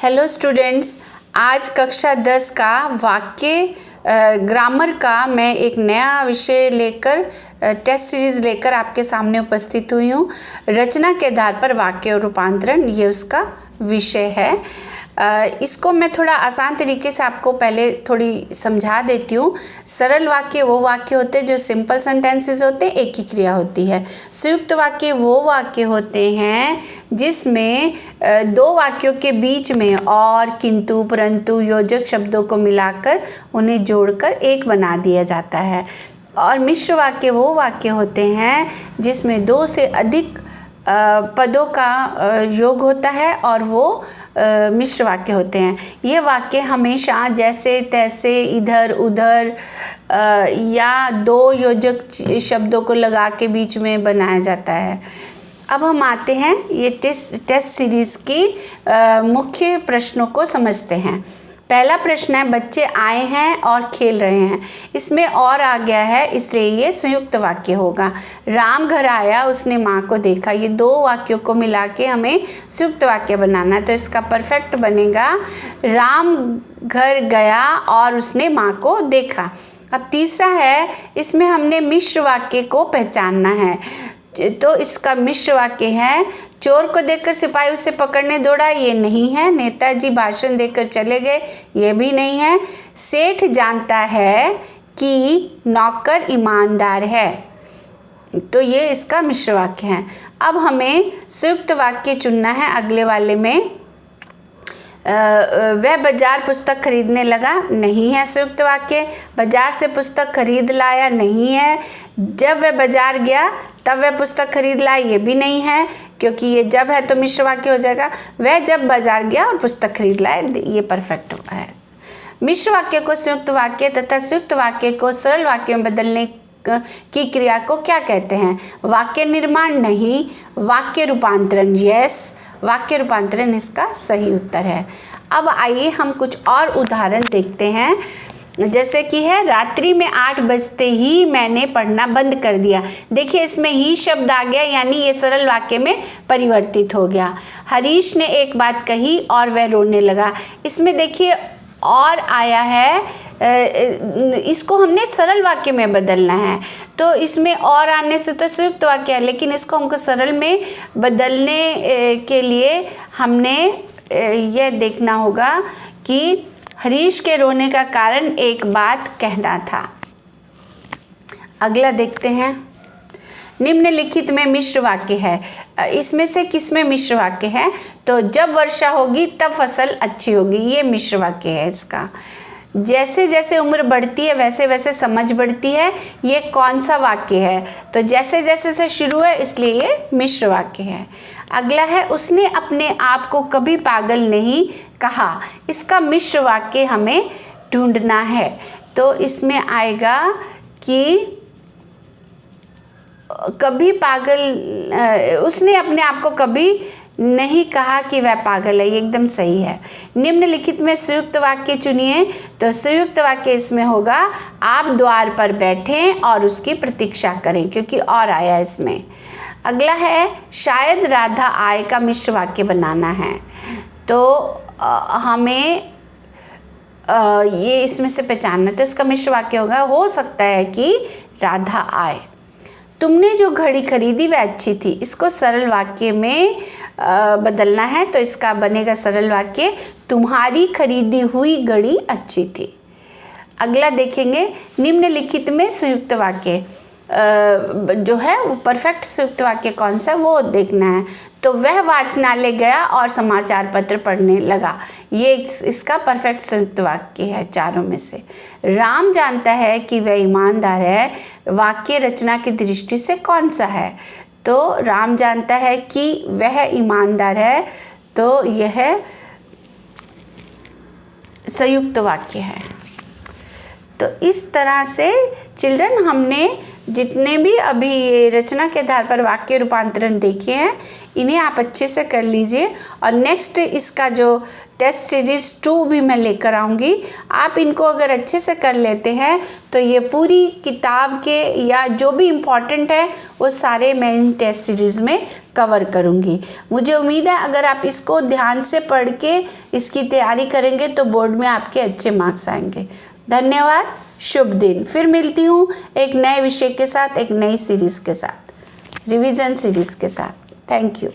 Hello students, आज कक्षा 10 का वाक्य ग्रामर का मैं एक नया विषय लेकर टेस्ट सीरीज़ लेकर आपके सामने उपस्थित हुई हूँ। रचना के आधार पर वाक्य रूपांतरण ये उसका विषय है। इसको मैं थोड़ा आसान तरीके से आपको पहले थोड़ी समझा देती हूँ। सरल वाक्य वो वाक्य होते हैं जो सिंपल सेंटेंसेस होते हैं, एक ही क्रिया होती है। संयुक्त वाक्य वो वाक्य होते हैं जिसमें दो वाक्यों के बीच में और, किंतु, परंतु, योजक शब्दों को मिलाकर उन्हें जोड़कर एक बना दिया जाता है। और मिश्र वाक्य वो वाक्य होते हैं जिसमें दो से अधिक पदों का योग होता है और वो मिश्र वाक्य होते हैं। ये वाक्य हमेशा जैसे तैसे, इधर उधर या दो योजक शब्दों को लगा के बीच में बनाया जाता है। अब हम आते हैं ये टेस्ट सीरीज़ की मुख्य प्रश्नों को समझते हैं। पहला प्रश्न है, बच्चे आए हैं और खेल रहे हैं। इसमें और आ गया है इसलिए ये संयुक्त वाक्य होगा। राम घर आया, उसने माँ को देखा। ये दो वाक्यों को मिला के हमें संयुक्त वाक्य बनाना है, तो इसका परफेक्ट बनेगा राम घर गया और उसने माँ को देखा। अब तीसरा है, इसमें हमने मिश्र वाक्य को पहचानना है, तो इसका मिश्र वाक्य है, चोर को देखकर सिपाही उसे पकड़ने दौड़ा, ये नहीं है। नेताजी भाषण देकर चले गए, ये भी नहीं है। सेठ जानता है कि नौकर ईमानदार है, तो ये इसका मिश्र वाक्य है। अब हमें संयुक्त वाक्य चुनना है अगले वाले में। वह बाजार पुस्तक खरीदने लगा, नहीं है संयुक्त वाक्य। बाजार से पुस्तक खरीद लाया, नहीं है। जब वह बाजार गया तब वह पुस्तक खरीद लाया, ये भी नहीं है, क्योंकि ये जब है तो मिश्र वाक्य हो जाएगा। वह जब बाजार गया और पुस्तक खरीद लाया, ये परफेक्ट है। मिश्र वाक्य को संयुक्त वाक्य तथा संयुक्त वाक्य को सरल वाक्य में बदलने की क्रिया को क्या कहते हैं? वाक्य निर्माण नहीं, वाक्य रूपांतरण यस, वाक्य रूपांतरण इसका सही उत्तर है। अब आइए हम कुछ और उदाहरण देखते हैं। जैसे कि है, रात्रि में 8 बजते ही मैंने पढ़ना बंद कर दिया। देखिए इसमें ही शब्द आ गया, यानी ये सरल वाक्य में परिवर्तित हो गया। हरीश ने एक बात कही और वह रोने लगा। इसमें देखिए और आया है, इसको हमने सरल वाक्य में बदलना है, तो इसमें और आने से तो संयुक्त वाक्य है, लेकिन इसको हमको सरल में बदलने के लिए हमने यह देखना होगा कि हरीश के रोने का कारण एक बात कहना था। अगला देखते हैं, निम्नलिखित में मिश्र वाक्य है। इसमें से किस में मिश्र वाक्य है? तो जब वर्षा होगी तब फसल अच्छी होगी, ये मिश्र वाक्य है इसका। जैसे जैसे उम्र बढ़ती है वैसे वैसे समझ बढ़ती है, ये कौन सा वाक्य है? तो जैसे जैसे से शुरू है इसलिए ये मिश्र वाक्य है। अगला है, उसने अपने आप को कभी पागल नहीं कहा। इसका मिश्र वाक्य हमें ढूंढना है, तो इसमें आएगा कि कभी पागल, उसने अपने आप को कभी नहीं कहा कि वह पागल है, ये एकदम सही है। निम्नलिखित में संयुक्त वाक्य चुनिए, तो संयुक्त वाक्य इसमें होगा, आप द्वार पर बैठें और उसकी प्रतीक्षा करें, क्योंकि और आया इसमें। अगला है, शायद राधा आए का मिश्र वाक्य बनाना है, तो हमें ये इसमें से पहचानना, तो इसका मिश्र वाक्य होगा, हो सकता है कि राधा आए। तुमने जो घड़ी खरीदी वह अच्छी थी। इसको सरल वाक्य में बदलना है, तो इसका बनेगा सरल वाक्य, तुम्हारी खरीदी हुई घड़ी अच्छी थी। अगला देखेंगे, निम्नलिखित में संयुक्त वाक्य जो है वो परफेक्ट संयुक्त वाक्य कौन सा वो देखना है। तो वह वाचनालय गया और समाचार पत्र पढ़ने लगा, ये इसका परफेक्ट संयुक्त वाक्य है चारों में से। राम जानता है कि वह ईमानदार है, वाक्य रचना की दृष्टि से कौन सा है? तो राम जानता है कि वह ईमानदार है, तो यह संयुक्त वाक्य है। तो इस तरह से चिल्ड्रन हमने जितने भी अभी ये रचना के आधार पर वाक्य रूपांतरण देखे हैं, इन्हें आप अच्छे से कर लीजिए। और नेक्स्ट इसका जो टेस्ट सीरीज़ 2 भी मैं लेकर आऊँगी। आप इनको अगर अच्छे से कर लेते हैं तो ये पूरी किताब के या जो भी इम्पॉर्टेंट है वो सारे मैं इन टेस्ट सीरीज़ में कवर करूँगी। मुझे उम्मीद है अगर आप इसको ध्यान से पढ़ के इसकी तैयारी करेंगे तो बोर्ड में आपके अच्छे मार्क्स आएंगे। धन्यवाद, शुभ दिन। फिर मिलती हूँ एक नए विषय के साथ, एक नई सीरीज़ के साथ, रिवीजन सीरीज़ के साथ। Thank you.